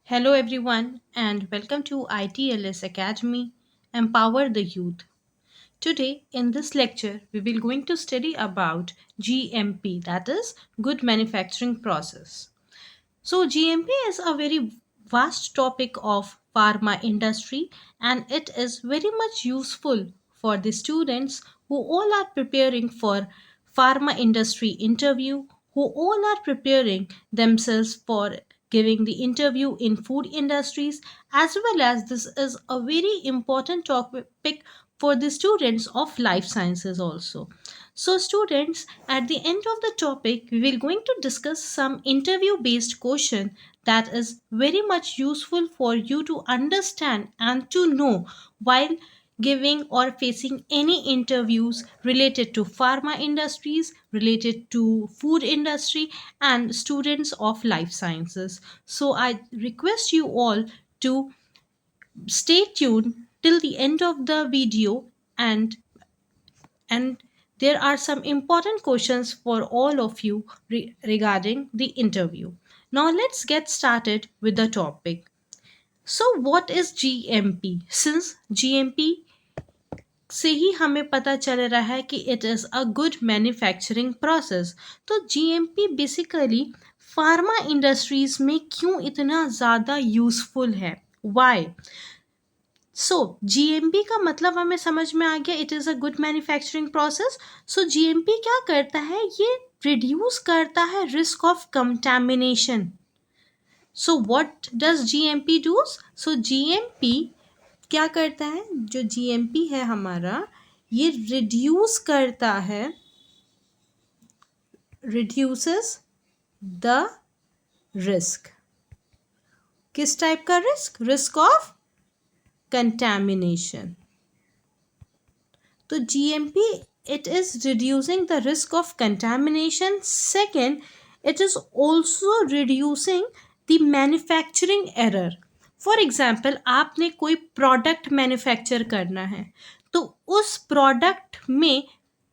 Hello, everyone, and welcome to ITLS Academy Empower the Youth. Today, in this lecture, we will going to study about GMP, that is, Good Manufacturing Process. So, GMP is a very vast topic of pharma industry, and it is very much useful for the students who all are preparing for pharma industry interview, who all are preparing themselves for giving the interview in food industries, as well as this is a very important topic for the students of life sciences also. So students, at the end of the topic, we will going to discuss some interview based question that is very much useful for you to understand and to know while giving or facing any interviews related to pharma industries, related to food industry, and students of life sciences. So I request you all to stay tuned till the end of the video, and there are some important questions for all of you regarding the interview. Now let's get started with the topic. So what is GMP? Since GMP से ही हमें पता चल रहा है कि it is a good manufacturing process, तो GMP basically pharma industries में क्यों इतना ज़्यादा यूज़फुल है, वाई? सो जीएमपी का मतलब हमें समझ में आ गया, it is a good manufacturing process. So GMP क्या करता है, ये रिड्यूस करता है risk of contamination. So what does GMP does? So GMP क्या करता है, जो जीएमपी है हमारा, ये रिड्यूस करता है, रिड्यूसेस द रिस्क. किस टाइप का रिस्क? Risk of contamination. तो GMP, it is reducing the risk of contamination. Second, it is also reducing the manufacturing error. For example, आपने कोई प्रोडक्ट मैन्युफैक्चर करना है, तो उस प्रोडक्ट में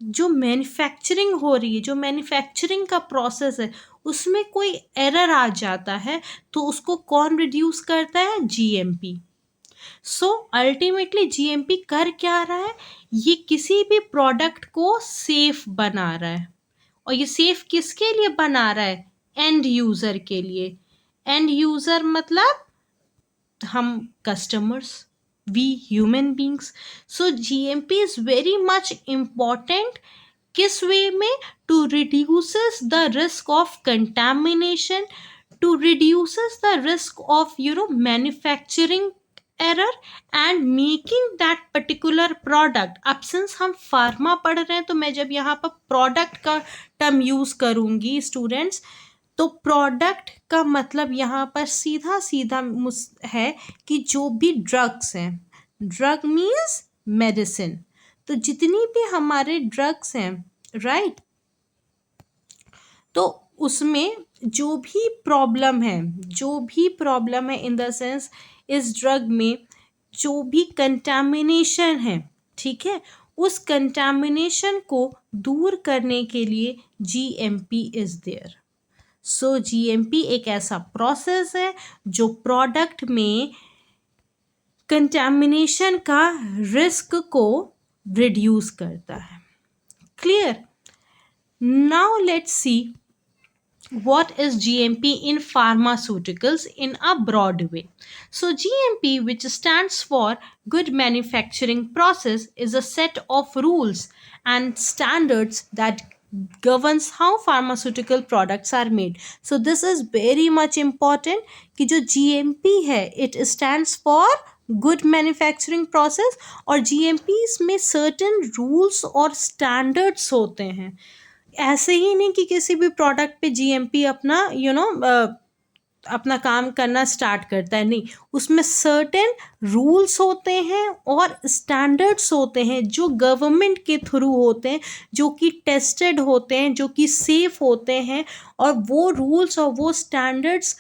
जो मैन्युफैक्चरिंग हो रही है, जो मैन्युफैक्चरिंग का प्रोसेस है, उसमें कोई एरर आ जाता है, तो उसको कौन रिड्यूस करता है? GMP. सो अल्टीमेटली जीएमपी कर क्या रहा है, ये किसी भी प्रोडक्ट को सेफ बना रहा है. और ये सेफ किसके लिए बना रहा है? एंड यूजर के लिए. एंड यूजर मतलब हम customers, we human beings. So GMP is very much important. किस वे में? To reduces the risk of contamination, to reduces the risk of manufacturing error and making that particular product. अब since हम pharma पढ़ रहे हैं, तो मैं जब यहाँ पर प्रोडक्ट का टर्म यूज करूंगी स्टूडेंट्स, तो प्रोडक्ट का मतलब यहाँ पर सीधा सीधा है कि जो भी ड्रग्स हैं, ड्रग मीन्स मेडिसिन, तो जितनी भी हमारे ड्रग्स हैं, राइट, तो उसमें जो भी प्रॉब्लम है, जो भी प्रॉब्लम है इन द सेंस, इस ड्रग में जो भी कंटामिनेशन है, ठीक है, उस कंटामिनेशन को दूर करने के लिए GMP is there. So GMP एक ऐसा प्रोसेस है जो प्रोडक्ट में कंटामिनेशन का रिस्क को रिड्यूस करता है. Clear? Now let's see what is GMP in pharmaceuticals in a broad way. So GMP, which stands for Good Manufacturing Process, is a set of rules and standards that governs how pharmaceutical products are made. So this is very much important कि जो GMP है, it stands for good manufacturing process, और GMPs में certain rules और standards होते हैं. ऐसे ही नहीं कि किसी भी प्रोडक्ट पे जीएमपी अपना अपना काम करना स्टार्ट करता है, नहीं, उसमें सर्टेन रूल्स होते हैं और स्टैंडर्ड्स होते हैं जो गवर्नमेंट के थ्रू होते हैं, जो कि टेस्टेड होते हैं, जो कि सेफ होते हैं, और वो रूल्स और वो स्टैंडर्ड्स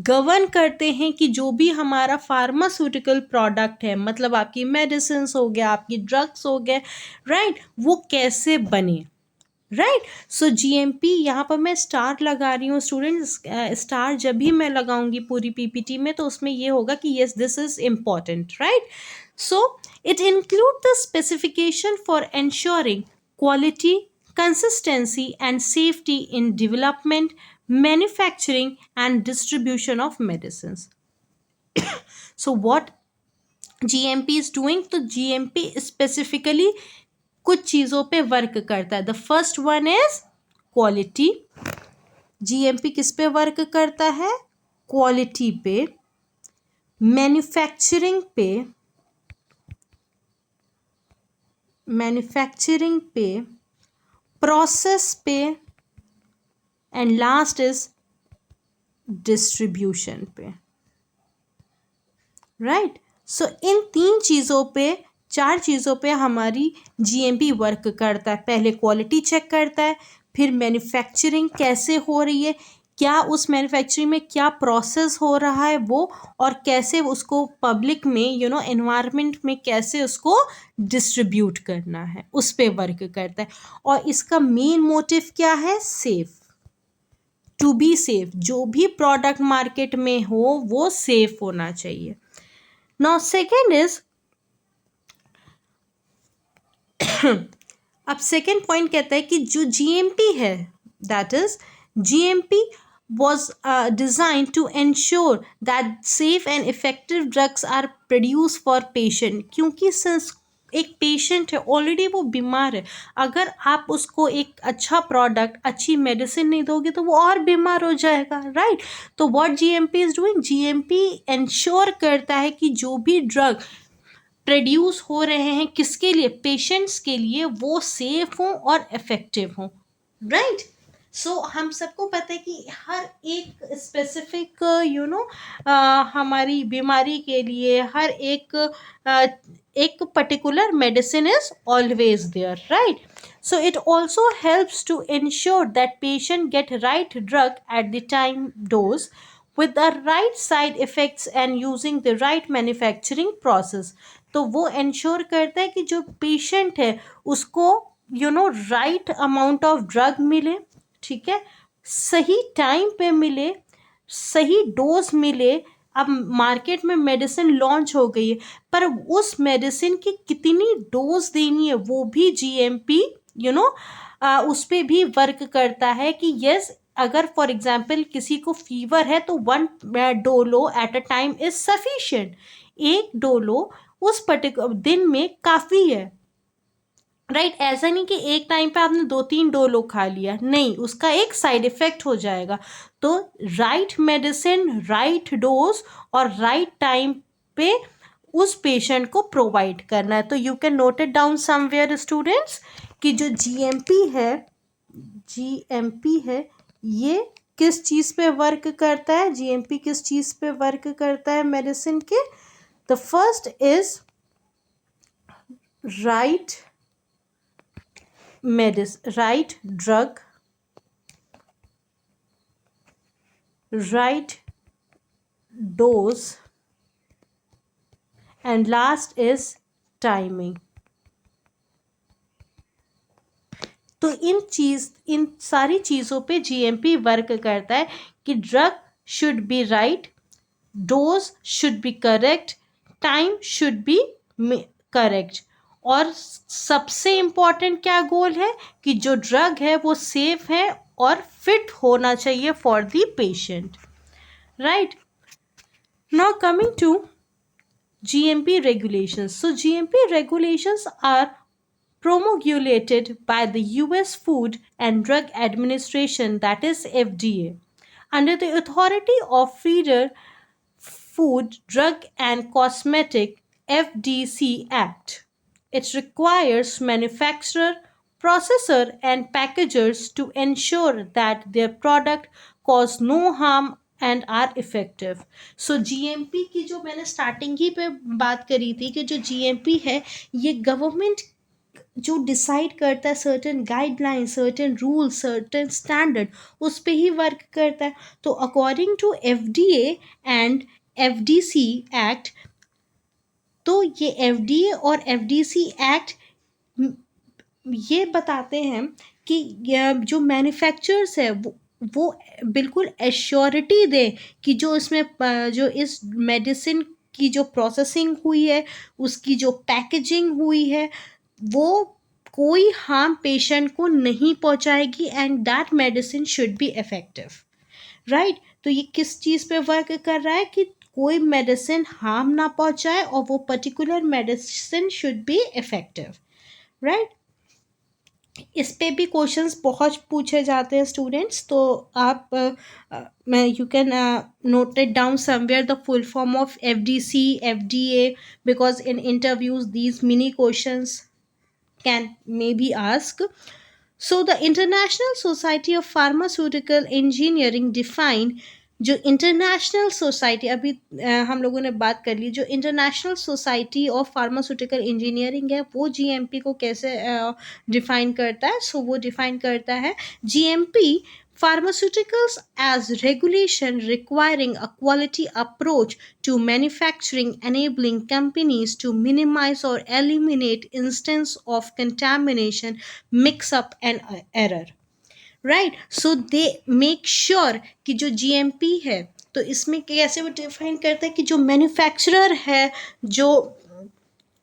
गवर्न करते हैं कि जो भी हमारा फार्मास्यूटिकल प्रोडक्ट है, मतलब आपकी मेडिसिन हो गया, आपकी ड्रग्स हो गए, राइट, वो कैसे बने. राइट। सो जीएमपी, यहाँ पर मैं स्टार लगा रही हूँ स्टूडेंट्स। स्टार जब भी मैं लगाऊंगी पूरी पीपीटी में तो उसमें ये होगा कि yes this is important, right. So it include the specification for ensuring quality, consistency and safety in development, manufacturing and distribution of medicines. So what GMP is doing? तो GMP स्पेसिफिकली कुछ चीज़ों पे वर्क करता है। The first one is quality. GMP किस पे work करता है? क्वालिटी पे, मैन्युफैक्चरिंग पे, प्रोसेस पे एंड लास्ट इज डिस्ट्रीब्यूशन पे, राइट। सो इन तीन चीज़ों पे, चार चीज़ों पे हमारी जीएमपी वर्क करता है। पहले क्वालिटी चेक करता है, फिर मैन्युफैक्चरिंग कैसे हो रही है, क्या उस मैन्युफैक्चरिंग में क्या प्रोसेस हो रहा है वो, और कैसे उसको पब्लिक में एनवायरनमेंट में कैसे उसको डिस्ट्रीब्यूट करना है, उस पे वर्क करता है। और इसका मेन मोटिव क्या है? Safe, to be safe. जो भी प्रोडक्ट मार्केट में हो वो सेफ होना चाहिए। नाउ सेकेंड इज, अब सेकेंड पॉइंट कहता है कि जो जीएमपी है, that is GMP was designed to ensure that safe and effective drugs are produced for patient। क्योंकि सिंस एक पेशेंट है ऑलरेडी, वो बीमार है, अगर आप उसको एक अच्छा प्रोडक्ट, अच्छी मेडिसिन नहीं दोगे तो वो और बीमार हो जाएगा, राइट। तो what GMP is doing? GMP ensure करता है कि जो भी ड्रग प्रोड्यूस हो रहे हैं किसके लिए? पेशेंट्स के लिए, वो सेफ हों और इफेक्टिव हों, राइट। सो हम सबको पता है कि हर एक स्पेसिफिक हमारी बीमारी के लिए हर एक particular medicine is always there, right. So it also helps to ensure that patient get right drug at the time dose with the right side effects and using the right manufacturing process। तो वो ensure करता है कि जो patient है उसको right amount of drug मिले, ठीक है, सही टाइम पे मिले, सही डोज मिले। अब मार्केट में मेडिसिन लॉन्च हो गई है, पर उस मेडिसिन की कितनी डोज देनी है वो भी जीएमपी उस पर भी वर्क करता है कि यस, अगर फॉर एग्जाम्पल किसी को फीवर है तो 1 Dolo at a time is sufficient. एक डोलो उस पर्टिकुलर दिन में काफ़ी है, राइट। ऐसा नहीं कि एक टाइम पे आपने 2-3 डोलो खा लिया, नहीं, उसका एक साइड इफेक्ट हो जाएगा। तो राइट मेडिसिन, राइट डोज और राइट टाइम पे उस पेशेंट को प्रोवाइड करना है। तो you can note it down somewhere students कि जो जीएमपी है ये किस चीज़ पे वर्क करता है? जीएमपी किस चीज़ पे वर्क करता है मेडिसिन के? The first is right drug, right dose and last is timing। तो इन सारी चीज़ों पे जीएमपी वर्क करता है कि drug should be right, dose should be correct, time should be correct, और सबसे इम्पॉर्टेंट क्या गोल है कि जो ड्रग है वो सेफ है और फिट होना चाहिए for the patient, right. Now coming to GMP regulations। So GMP regulations are promulgated by the US Food and Drug Administration, that is FDA, under the authority of Federal Food, Drug and Cosmetic (FDC) Act. It requires manufacturer, processor and packagers to ensure that their product cause no harm and are effective. So GMP की जो मैंने starting ही पे बात करी थी कि जो GMP है ये गवर्नमेंट जो डिसाइड करता है, certain guideline, certain rule, certain standard, उस पे ही वर्क करता है। तो according to FDA and FDC act, तो ये एफडीए और एफडीसी एक्ट ये बताते हैं कि जो मैन्युफैक्चरर्स है वो बिल्कुल एश्योरिटी दे कि जो इसमें जो इस मेडिसिन की जो प्रोसेसिंग हुई है, उसकी जो पैकेजिंग हुई है, वो कोई हार्म पेशेंट को नहीं पहुंचाएगी and that medicine should be effective, right. तो ये किस चीज़ पे वर्क कर रहा है कि कोई मेडिसिन हार्म ना पहुंचाए और वो particular medicine should be effective, right. इस पे भी क्वेश्चंस बहुत पूछे जाते हैं स्टूडेंट्स, तो आप मैं you can note it down somewhere the full form of FDC, FDA, because in interviews these mini questions can may be asked. So the International Society of Pharmaceutical Engineering define, जो international society अभी हम लोगों ने बात कर ली, जो international society of pharmaceutical engineering है वो जीएमपी को कैसे डिफाइन करता है। सो वो डिफाइन करता है GMP pharmaceuticals as regulation requiring a quality approach to manufacturing, enabling companies to minimize or eliminate instance of contamination, mix up and error, right. So they make sure कि जो GMP है, तो इसमें कैसे वो डिफाइन करता है कि जो मैन्युफैक्चरर है, जो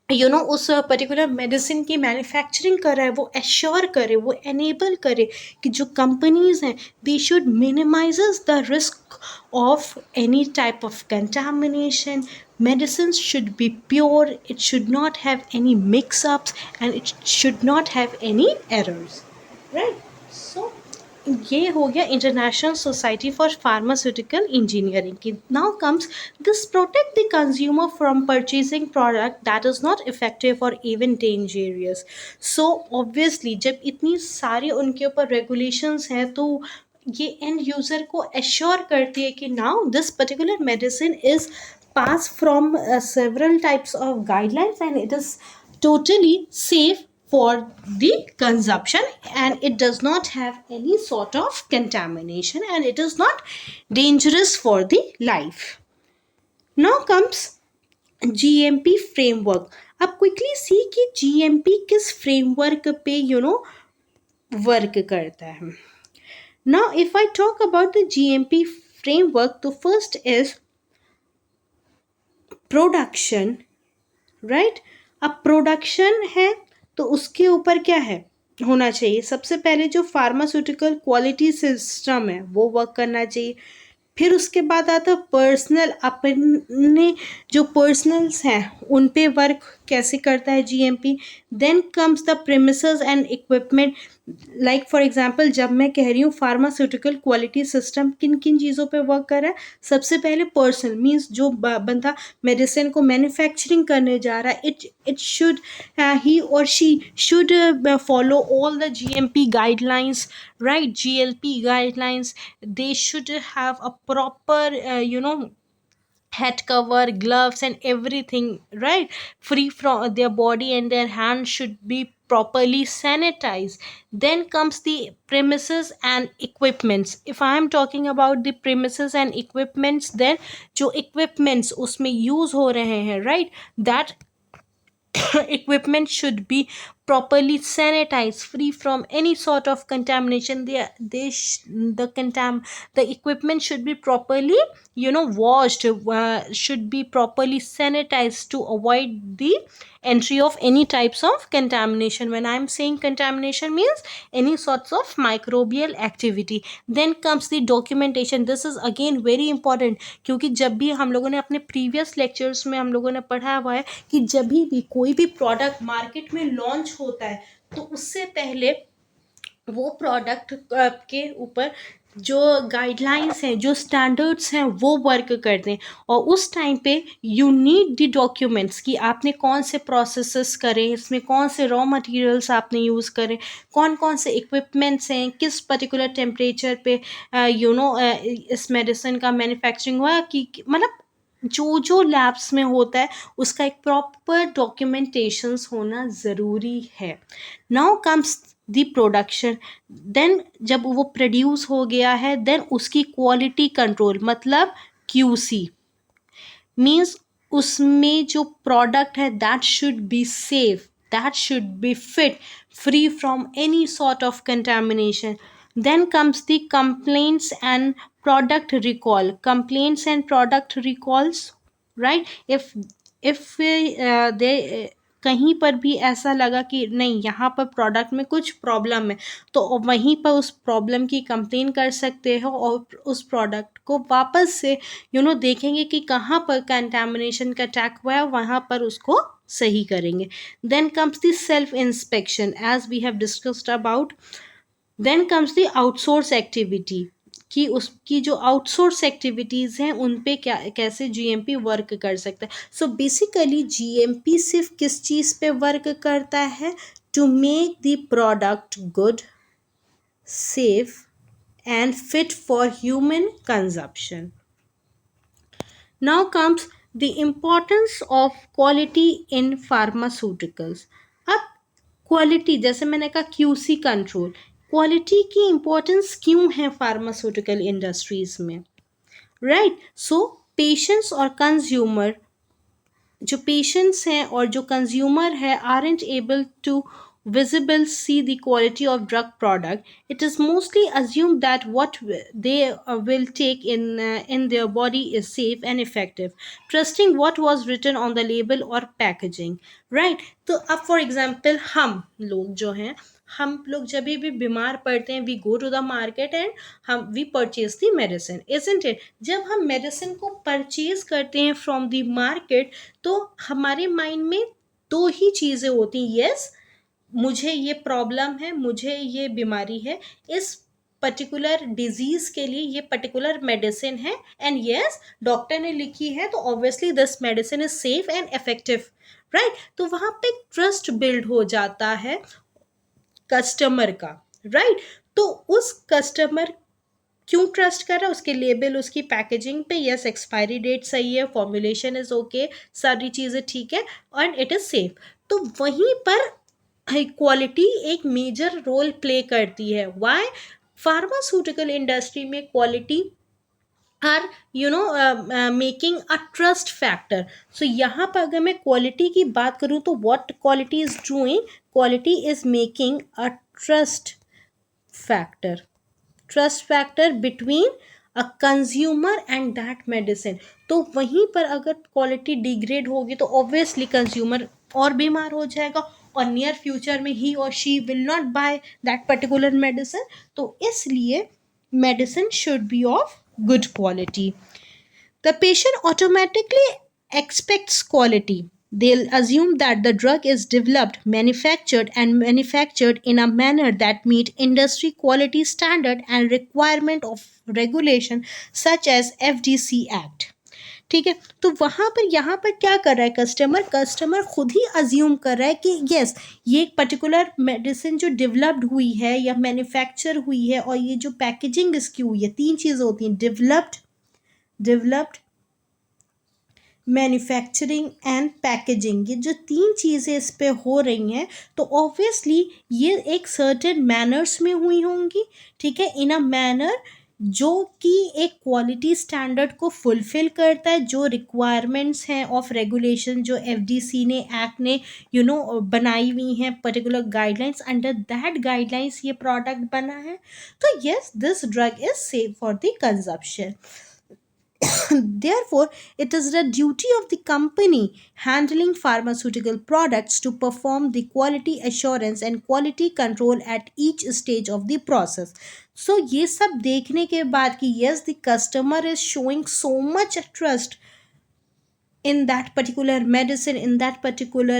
उस पर्टिकुलर मेडिसिन की मैन्युफैक्चरिंग कर रहा है, वो एश्योर करे, वो एनेबल करे कि जो कंपनीज हैं they should minimises the risk of any type of contamination, medicines should be pure, it should not have any mix-ups and it should not have any errors, right? So ये हो गया international society for pharmaceutical engineering की। Now comes this protect the consumer from purchasing product that is not effective और even dangerous. So obviously जब इतनी सारी उनके ऊपर रेगुलेशंस हैं, तो ये एंड यूज़र को एश्योर करती है कि now this particular medicine is pass from several types of guidelines and it is totally safe for the consumption and it does not have any sort of contamination and it is not dangerous for the life. Now comes GMP framework. अब quickly see कि GMP किस framework पे work करता है. Now if I talk about the GMP framework, तो first is production, right. अब production है तो उसके ऊपर क्या है होना चाहिए, सबसे पहले जो फार्मास्यूटिकल क्वालिटी सिस्टम है वो वर्क करना चाहिए। फिर उसके बाद आता है पर्सनल, अपने जो पर्सनल्स हैं उन पे वर्क कैसे करता है GMP. Then comes the premises and equipment, like for example जब मैं कह रही हूँ फार्मास्यूटिकल क्वालिटी सिस्टम किन किन चीज़ों पे वर्क कर रहा है, सबसे पहले पर्सनल मीन्स जो बंदा मेडिसिन को मैन्युफैक्चरिंग करने जा रहा है, इट शुड ही और she should follow all the GMP guidelines, right? GLP guidelines, they should have a proper head cover, gloves and everything, right? Free from their body and their hands should be properly sanitized. Then comes the premises and equipments. If I am talking about the premises and equipments, then जो equipments उसमें use हो रहे हैं, right, that equipment should be properly sanitized, free from any sort of contamination. The equipment should be properly washed, should be properly sanitized to avoid the entry of any types of contamination. When I am saying contamination means any sorts of microbial activity. Then comes the documentation. This is again very important, क्योंकि जब भी हम लोगों ने अपने previous lectures में हम लोगों ने पढ़ा हुआ है कि जब भी कोई भी प्रोडक्ट मार्केट में लॉन्च होता है तो उससे पहले वो प्रोडक्ट के ऊपर जो गाइडलाइंस हैं, जो स्टैंडर्ड्स हैं वो वर्क कर दें। और उस टाइम पे यू नीड द डॉक्यूमेंट्स कि आपने कौन से प्रोसेसेस करें, इसमें कौन से रॉ मटेरियल्स आपने यूज़ करें, कौन कौन से इक्विपमेंट्स हैं, किस पर्टिकुलर टेम्परेचर पे इस मेडिसिन का मैन्युफैक्चरिंग हुआ, कि मतलब जो जो लैब्स में होता है उसका एक प्रॉपर डॉक्यूमेंटेशंस होना ज़रूरी है। Now comes the production. Then जब वो प्रोड्यूस हो गया है, देन उसकी क्वालिटी कंट्रोल, मतलब क्यूसी मीन्स उसमें जो प्रोडक्ट है that should be safe, that should be fit free from any sort of contamination. Then comes the complaints and product recall. Complaints and product recalls, right? If कहीं पर भी ऐसा लगा कि नहीं, यहाँ पर प्रोडक्ट में कुछ प्रॉब्लम है, तो वहीं पर उस प्रॉब्लम की कंप्लेन कर सकते हो और उस प्रोडक्ट को वापस से देखेंगे कि कहाँ पर कंटामिनेशन का अटैक हुआ है, वहाँ पर उसको सही करेंगे. Then comes the self inspection, as we have discussed about. Then comes the outsource activity, कि उसकी जो आउटसोर्स एक्टिविटीज़ हैं उन पे क्या कैसे जीएमपी वर्क कर सकता है. सो बेसिकली जीएमपी सिर्फ किस चीज़ पे वर्क करता है? To make the product good, safe and fit for human consumption. Now comes the importance of quality in pharmaceuticals. अब क्वालिटी, जैसे मैंने कहा क्यूसी कंट्रोल, क्वालिटी की इम्पोर्टेंस क्यों है फार्मास्यूटिकल इंडस्ट्रीज में, राइट? सो पेशेंट्स और कंज्यूमर, जो पेशेंट्स हैं और जो कंज्यूमर है, aren't able to visible see the quality of drug product. It is mostly assumed that what they will take in their body is safe and effective, trusting what was written on the label or packaging, right? तो अब for example हम लोग जो हैं, हम लोग जब भी बीमार पड़ते हैं, we go to the market and हम we purchase the medicine, isn't it? जब हम मेडिसिन को परचेज करते हैं फ्रॉम द मार्केट, तो हमारे माइंड में दो ही चीज़ें होती हैं. यस, मुझे ये प्रॉब्लम है, मुझे ये बीमारी है, इस पर्टिकुलर डिजीज के लिए ये पर्टिकुलर मेडिसिन है, एंड यस डॉक्टर ने लिखी है, तो obviously this medicine is safe and effective, right? तो वहाँ पे ट्रस्ट बिल्ड हो जाता है कस्टमर का, राइट? तो उस कस्टमर क्यों ट्रस्ट कर रहा है? उसके लेबल, उसकी पैकेजिंग पे यस एक्सपायरी डेट सही है, फॉर्मुलेशन इज ओके, सारी चीज़ें ठीक है एंड इट इज़ सेफ. तो वहीं पर क्वालिटी एक मेजर रोल प्ले करती है. वाई? फार्मास्यूटिकल इंडस्ट्री में quality are making a trust factor. So यहाँ पर अगर मैं क्वालिटी की बात करूँ तो what quality is doing? Quality is making a trust factor between a consumer and that medicine. तो वहीं पर अगर क्वालिटी डिग्रेड होगी तो ऑब्वियसली कंज्यूमर और बीमार हो जाएगा और नियर फ्यूचर में ही और she will not by that particular medicine. तो इसलिए medicine should be of good quality. The patient automatically expects quality. They'll assume that the drug is developed, manufactured in a manner that meet industry quality standard and requirement of regulation such as FDC Act. ठीक है, तो वहाँ पर यहाँ पर क्या कर रहा है कस्टमर खुद ही अज्यूम कर रहा है कि यस ये एक पर्टिकुलर मेडिसिन जो डेवलप्ड हुई है या मैन्युफैक्चर हुई है, और ये जो पैकेजिंग इसकी हुई है, तीन चीज़ें होती हैं, डेवलप्ड मैन्युफैक्चरिंग एंड पैकेजिंग, ये जो तीन चीज़ें इस पे हो रही हैं, तो ऑब्वियसली ये एक सर्टेन मैनर्स में हुई होंगी, ठीक है, इन अ मैनर जो कि एक क्वालिटी स्टैंडर्ड को फुलफिल करता है, जो रिक्वायरमेंट्स हैं ऑफ रेगुलेशन जो एफडीसी ने एक्ट ने बनाई हुई हैं, particular guidelines, under that guidelines ये प्रोडक्ट बना है. तो yes this drug is safe for the consumption. Therefore, it is the duty of the company handling pharmaceutical products to perform the quality assurance and quality control at each stage of the process. So, ये सब देखने के बाद कि yes, the customer is showing so much trust in that particular medicine, in that particular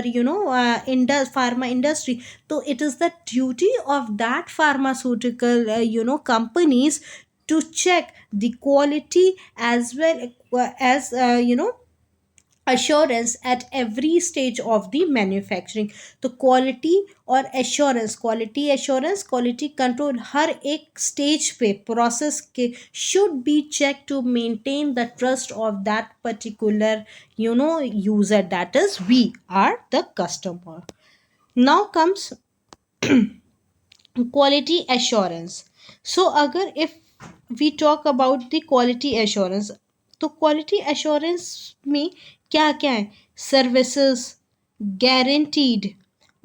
pharma industry, so it is the duty of that pharmaceutical companies to check the quality as well as assurance at every stage of the manufacturing. तो quality और assurance, quality assurance, quality control हर एक stage पे process के should be check to maintain the trust of that particular user, that is we are the customer. Now comes quality assurance. So अगर if we talk about the quality assurance, तो quality assurance में क्या क्या है? Services guaranteed,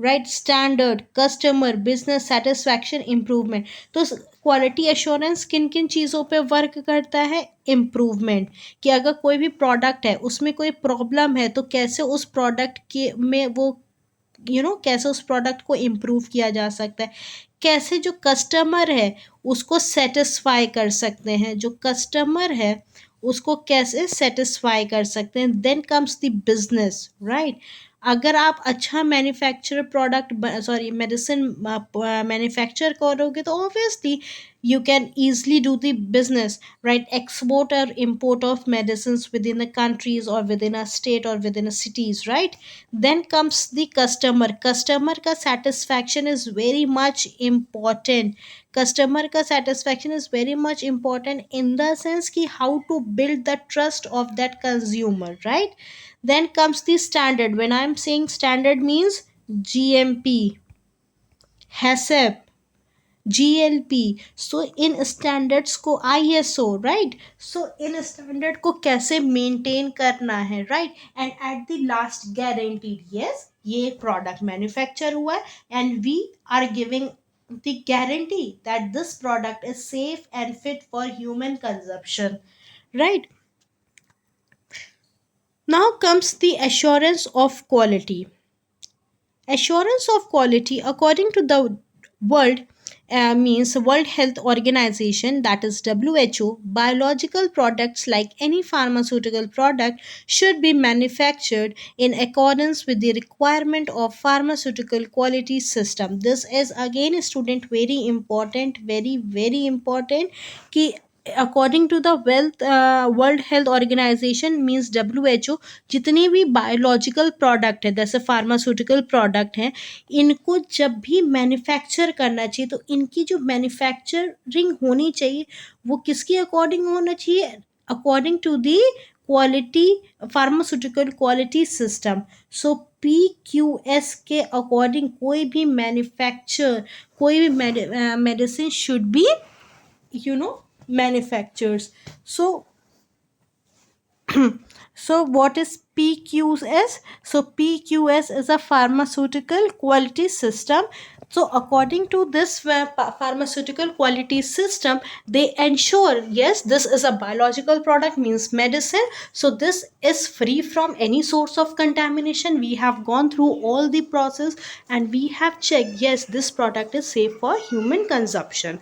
right, standard, customer, business satisfaction, improvement. तो quality assurance किन किन चीज़ों पे वर्क करता है? इम्प्रूवमेंट, कि अगर कोई भी प्रोडक्ट है उसमें कोई प्रॉब्लम है तो कैसे उस प्रोडक्ट के में वो कैसे उस प्रोडक्ट को इम्प्रूव किया जा सकता है, कैसे जो कस्टमर है उसको सेटिस्फाई कर सकते हैं, जो कस्टमर है उसको कैसे सेटिस्फाई कर सकते हैं। Then comes the business, right. अगर आप अच्छा मैन्युफैक्चर प्रोडक्ट मेडिसिन मैन्युफैक्चर करोगे तो obviously you can easily do the business, right? Export or import of medicines within the countries or within a state or within a cities, right? Then comes the customer ka satisfaction is very much important. Customer ka satisfaction is very much important in the sense ki how to build the trust of that consumer, right? Then comes the standard. When I'm saying standard means GMP, HACCP, GLP. So इन standards को ISO, right. So इन standard को कैसे maintain करना है, right. And at the last guaranteed, yes ये product manufacture हुआ है and we are giving the guarantee that this product is safe and fit for human consumption, right? Now comes the assurance of quality. Assurance of quality, according to the world means World Health Organization, that is WHO, biological products like any pharmaceutical product should be manufactured in accordance with the requirement of pharmaceutical quality system. This is again student very important, very very important, कि according to the World Health Organization means WHO, जितने भी biological product है जैसे pharmaceutical product हैं, इनको जब भी manufacture करना चाहिए तो इनकी जो मैन्युफैक्चरिंग होनी चाहिए वो किसके अकॉर्डिंग होना चाहिए? According to the quality, pharmaceutical quality system. So PQS के अकॉर्डिंग कोई भी मैन्युफैक्चर, कोई भी medicine should be manufacturers. So what is PQS? So PQS is a pharmaceutical quality system. So according to this pharmaceutical quality system, they ensure, yes, this is a biological product means medicine, so this is free from any source of contamination. We have gone through all the process and we have checked, yes, this product is safe for human consumption,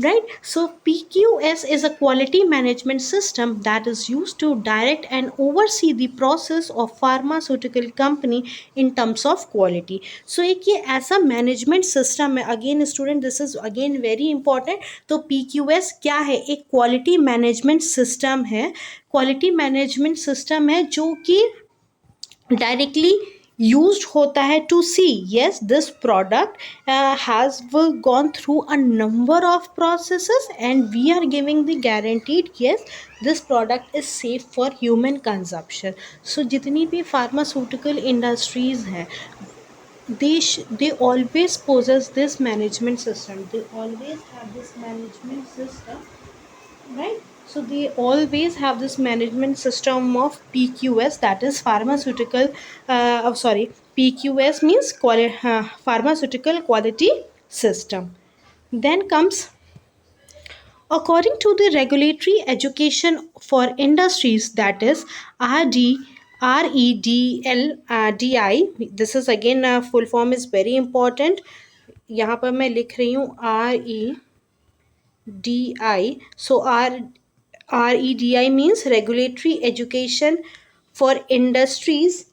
right? So PQS is a quality management system that is used to direct and oversee the process of pharmaceutical company in terms of quality. So एक ये ऐसा management system है, again student this is again very important. तो PQS क्या है? एक quality management system है, quality management system है जो कि डायरेक्टली used होता है to see, yes, this product has gone through a number of processes and we are giving the guaranteed, yes, this product is safe for human consumption. So जितनी भी pharmaceutical industries हैं, they always possess this management system, they always have this management system, right? So they always have this management system of PQS, that is pharmaceutical PQS means pharmaceutical quality system. Then comes, according to the regulatory education for industries, that is REDLDI, this is again full form is very important, यहाँ पर मैं लिख रही हूँ REDI. So REDI means regulatory education for industries.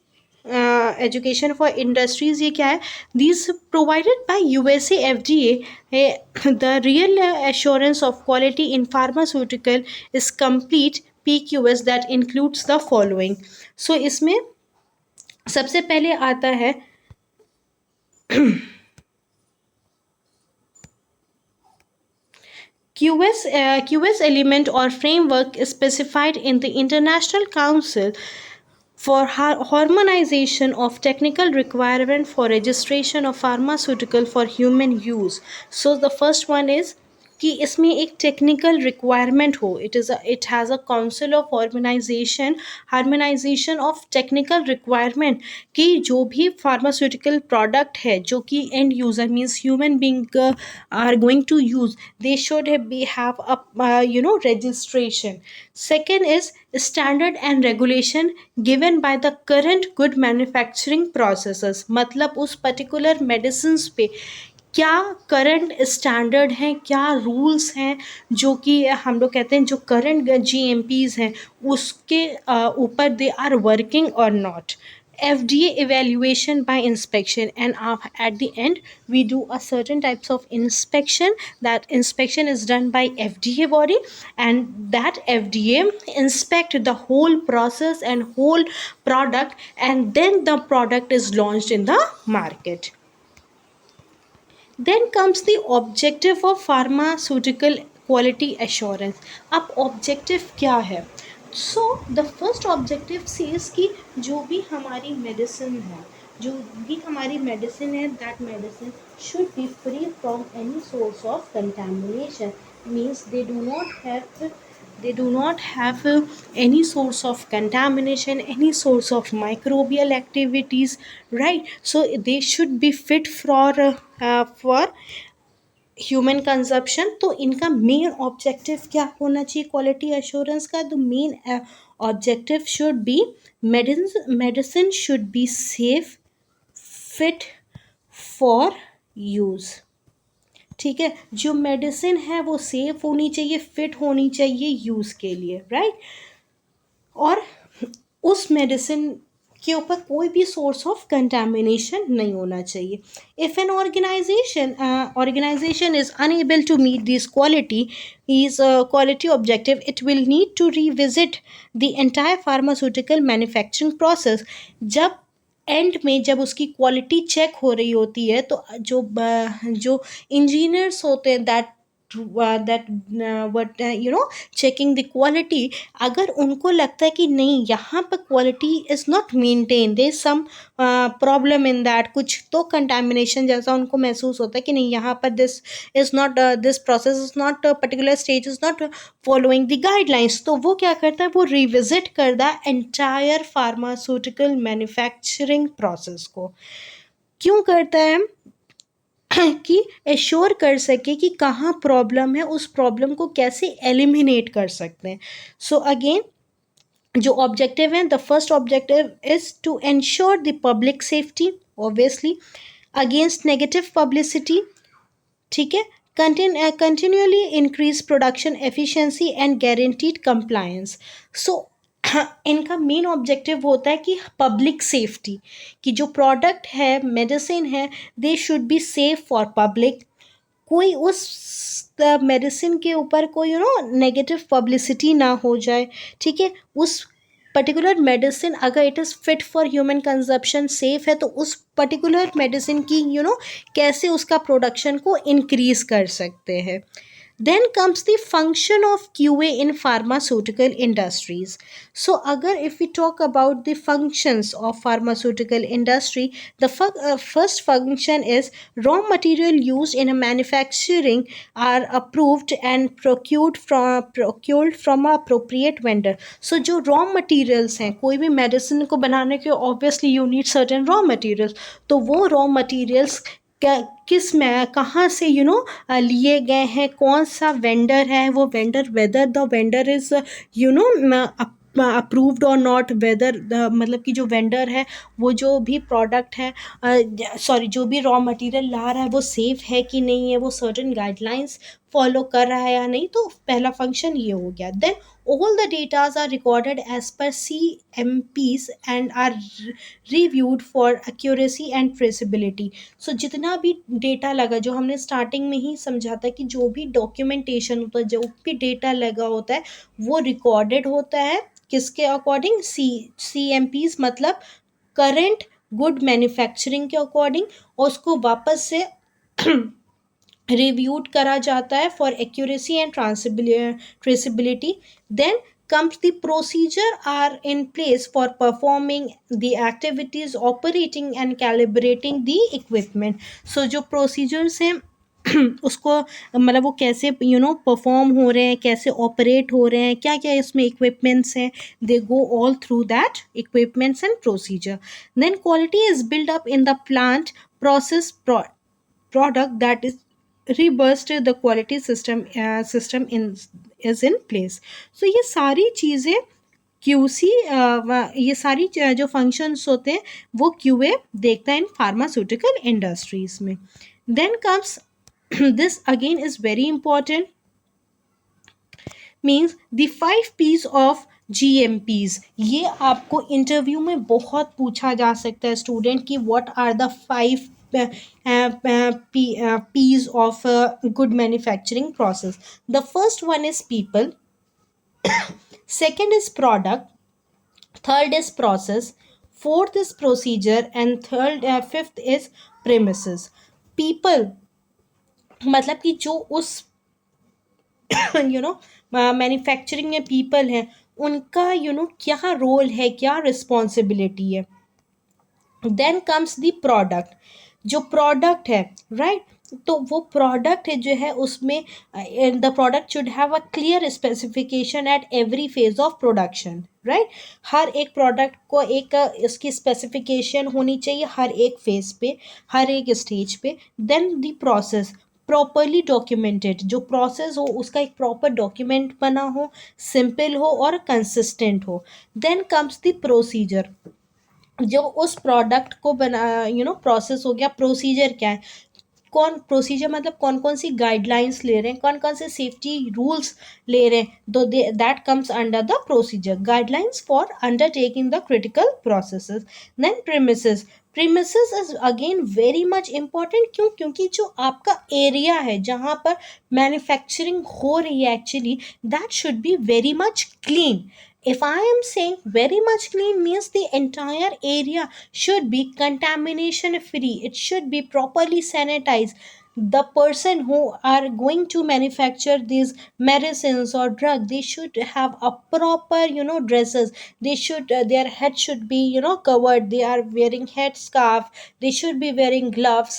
Education for industries, ये क्या है? These provided by USA FDA. The real assurance of quality in pharmaceutical is complete PQS that includes the following. So इसमें सबसे पहले आता है QS element or framework is specified in the International Council for harmonization of technical requirement for registration of pharmaceutical for human use. So the first one is कि इसमें एक technical requirement हो, it has a council of organization, harmonization of technical requirement, कि जो भी pharmaceutical product है जो कि end user means human being are going to use, they should be have a registration. Second is standard and regulation given by the current good manufacturing processes. मतलब उस particular medicine पे क्या current standard हैं, क्या rules हैं, जो कि हम लोग कहते हैं जो करंट GMPs हैं उसके ऊपर दे आर वर्किंग और not. FDA evaluation by inspection, and at the end we do a certain types of inspection. That inspection is done by FDA body, and that FDA inspect the whole process and whole product, and then the product is launched in the market. Then comes the objective of pharmaceutical quality assurance. अब objective क्या है? So the first objective says कि जो भी हमारी medicine है, जो भी हमारी medicine है, that medicine should be free from any source of contamination. Means they do not have any source of contamination, any source of microbial activities, right? So they should be fit for human consumption. तो इनका main objective क्या होना चाहिए quality assurance का? The main objective should be medicine should be safe, fit for use. ठीक है, जो medicine है वो सेफ होनी चाहिए, फिट होनी चाहिए यूज़ के लिए, राइट? और उस मेडिसिन के ऊपर कोई भी सोर्स ऑफ कंटामिनेशन नहीं होना चाहिए. If an organization is unable to meet this quality objective, it will need to revisit the entire pharmaceutical manufacturing process. जब एंड में जब उसकी क्वालिटी चेक हो रही होती है, तो जो इंजीनियर्स होते हैं that what checking the quality, अगर उनको लगता है कि नहीं यहाँ पर quality is not maintain, there is some problem in that, कुछ तो कंटामिनेशन जैसा उनको महसूस होता है कि नहीं यहाँ पर this process is not, particular stage is not following the guidelines, तो वो क्या करता है, वो रिविजिट करता है एंटायर फार्मास्यूटिकल मैन्युफैक्चरिंग प्रोसेस को. क्यों करता है? कि एश्योर कर सके कि कहाँ प्रॉब्लम है, उस प्रॉब्लम को कैसे एलिमिनेट कर सकते हैं. सो अगेन जो ऑब्जेक्टिव है, the first objective is to ensure the public safety, obviously, against negative publicity. ठीक है, continually increase production efficiency and guaranteed compliance. So इनका मेन ऑब्जेक्टिव होता है कि पब्लिक सेफ्टी, कि जो प्रोडक्ट है, मेडिसिन है, दे should be safe for public. कोई उस मेडिसिन के ऊपर कोई नेगेटिव पब्लिसिटी ना हो जाए. ठीक है, उस पर्टिकुलर मेडिसिन अगर it is fit for human consumption, safe है, तो उस पर्टिकुलर मेडिसिन की कैसे उसका प्रोडक्शन को इंक्रीज कर सकते हैं. Then comes the function of QA in pharmaceutical industries. So agar if we talk about the functions of pharmaceutical industry, the first function is raw material used in a manufacturing are approved and procured from a appropriate vendor. So जो raw materials हैं, कोई भी medicine को बनाने के obviously you need certain raw materials, तो वो raw materials किस में कहाँ से लिए गए हैं, कौन सा वेंडर है, वो vendor, whether the vendor is approved और नॉट, वेदर मतलब कि जो वेंडर है वो जो भी प्रोडक्ट है, सॉरी जो भी रॉ मटेरियल ला रहा है वो सेफ़ है कि नहीं है, वो सर्टेन गाइडलाइंस फॉलो कर रहा है या नहीं. तो पहला फंक्शन ये हो गया. Then all the datas are recorded as per CMPs and are reviewed for accuracy and traceability. So जितना भी डेटा लगा, जो हमने स्टार्टिंग में ही समझा था कि जो भी डॉक्यूमेंटेशन होता है, जो भी डेटा लगा होता है, वो रिकॉर्डेड होता है किसके अकॉर्डिंग? CMPs मतलब करेंट गुड मैन्युफैक्चरिंग के अकॉर्डिंग, और उसको वापस से रिव्यूड करा जाता है for accuracy and traceability. Then comes the procedure are in place for performing the activities, operating and calibrating the equipment. So जो procedures हैं उसको मतलब वो कैसे परफॉर्म हो रहे हैं, कैसे ऑपरेट हो रहे हैं, क्या क्या इसमें इक्विपमेंट्स हैं, they go all through that equipments and procedure. Then quality is built up in the plant process product that is robust, the quality system in is in place. So ये सारी चीज़ें QC, ये सारी जो functions होते हैं वो QA देखता है इन फार्मास्यूटिकल इंडस्ट्रीज में. Then comes this again is very important, means the 5 P's of GMPs. ये आपको इंटरव्यू में बहुत पूछा जा सकता है स्टूडेंट की what are the 5 P's of good manufacturing process. The first one is people, second is product, third is process, fourth is procedure, and fifth is premises. People मतलब कि जो उस मैन्युफैक्चरिंग में पीपल हैं उनका क्या रोल है, क्या रिस्पॉन्सिबिलिटी है. Then comes the product. जो प्रोडक्ट है, राइट, तो वो प्रोडक्ट है जो है उसमें the product should have a clear specification at every phase of production, right. हर एक प्रोडक्ट को एक इसकी स्पेसिफिकेशन होनी चाहिए हर एक फेज पे, हर एक स्टेज पे. Then the process properly documented, जो प्रोसेस हो उसका एक प्रॉपर डॉक्यूमेंट बना हो, सिंपल हो और कंसिस्टेंट हो. देन कम्स द प्रोसीजर, जो उस प्रोडक्ट को बना प्रोसेस हो गया. प्रोसीजर क्या है, कौन प्रोसीजर मतलब कौन कौन सी गाइडलाइंस ले रहे हैं, कौन कौन से सेफ्टी रूल्स ले रहे हैं, तो that comes under the procedure. Guidelines for undertaking the critical processes. Then premises. Premises is again very much important. क्यों? क्योंकि जो आपका एरिया है जहाँ पर मैन्युफैक्चरिंग हो रही है actually, that should be very much clean. If I am saying very much clean means the entire area should be contamination free. It should be properly sanitized. The person who are going to manufacture these medicines or drug, they should have a proper dresses. They should their head should be covered. They are wearing head scarf. They should be wearing gloves,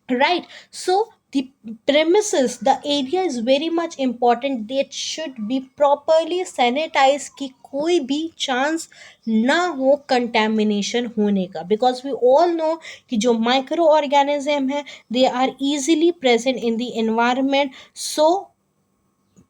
right. So the premises, the area is very much important. They should be properly sanitized कि कोई भी chance ना हो contamination होने का, because we all know कि जो microorganism है they are easily present in the environment. So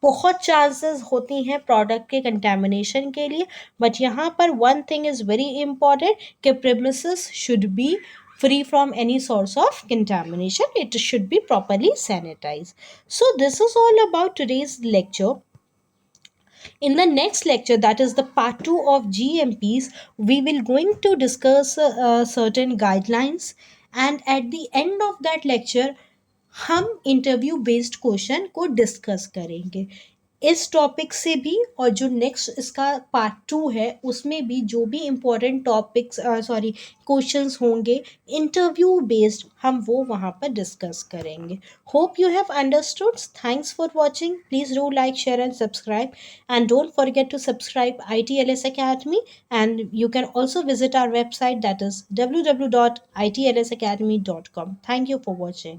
बहुत चांसेस होती हैं प्रोडक्ट के कंटेमिनेशन के लिए. बट यहाँ पर one thing is very important कि premises should be free from any source of contamination. It should be properly sanitized. So this is all about today's lecture. In the next lecture, that is the part 2 of GMPs, we will going to discuss certain guidelines, and at the end of that lecture हम interview based question को discuss करेंगे. इस topic से भी और जो next इसका part 2 है उसमें भी जो भी इम्पोर्टेंट टॉपिक्स क्वेश्चंस होंगे इंटरव्यू बेस्ड, हम वो वहाँ पर डिस्कस करेंगे. Hope you have understood. Thanks for watching. Please do like, share and subscribe, and don't forget to subscribe ITLS Academy, and you can also visit our website, that is www.itlsacademy.com. Thank you for watching.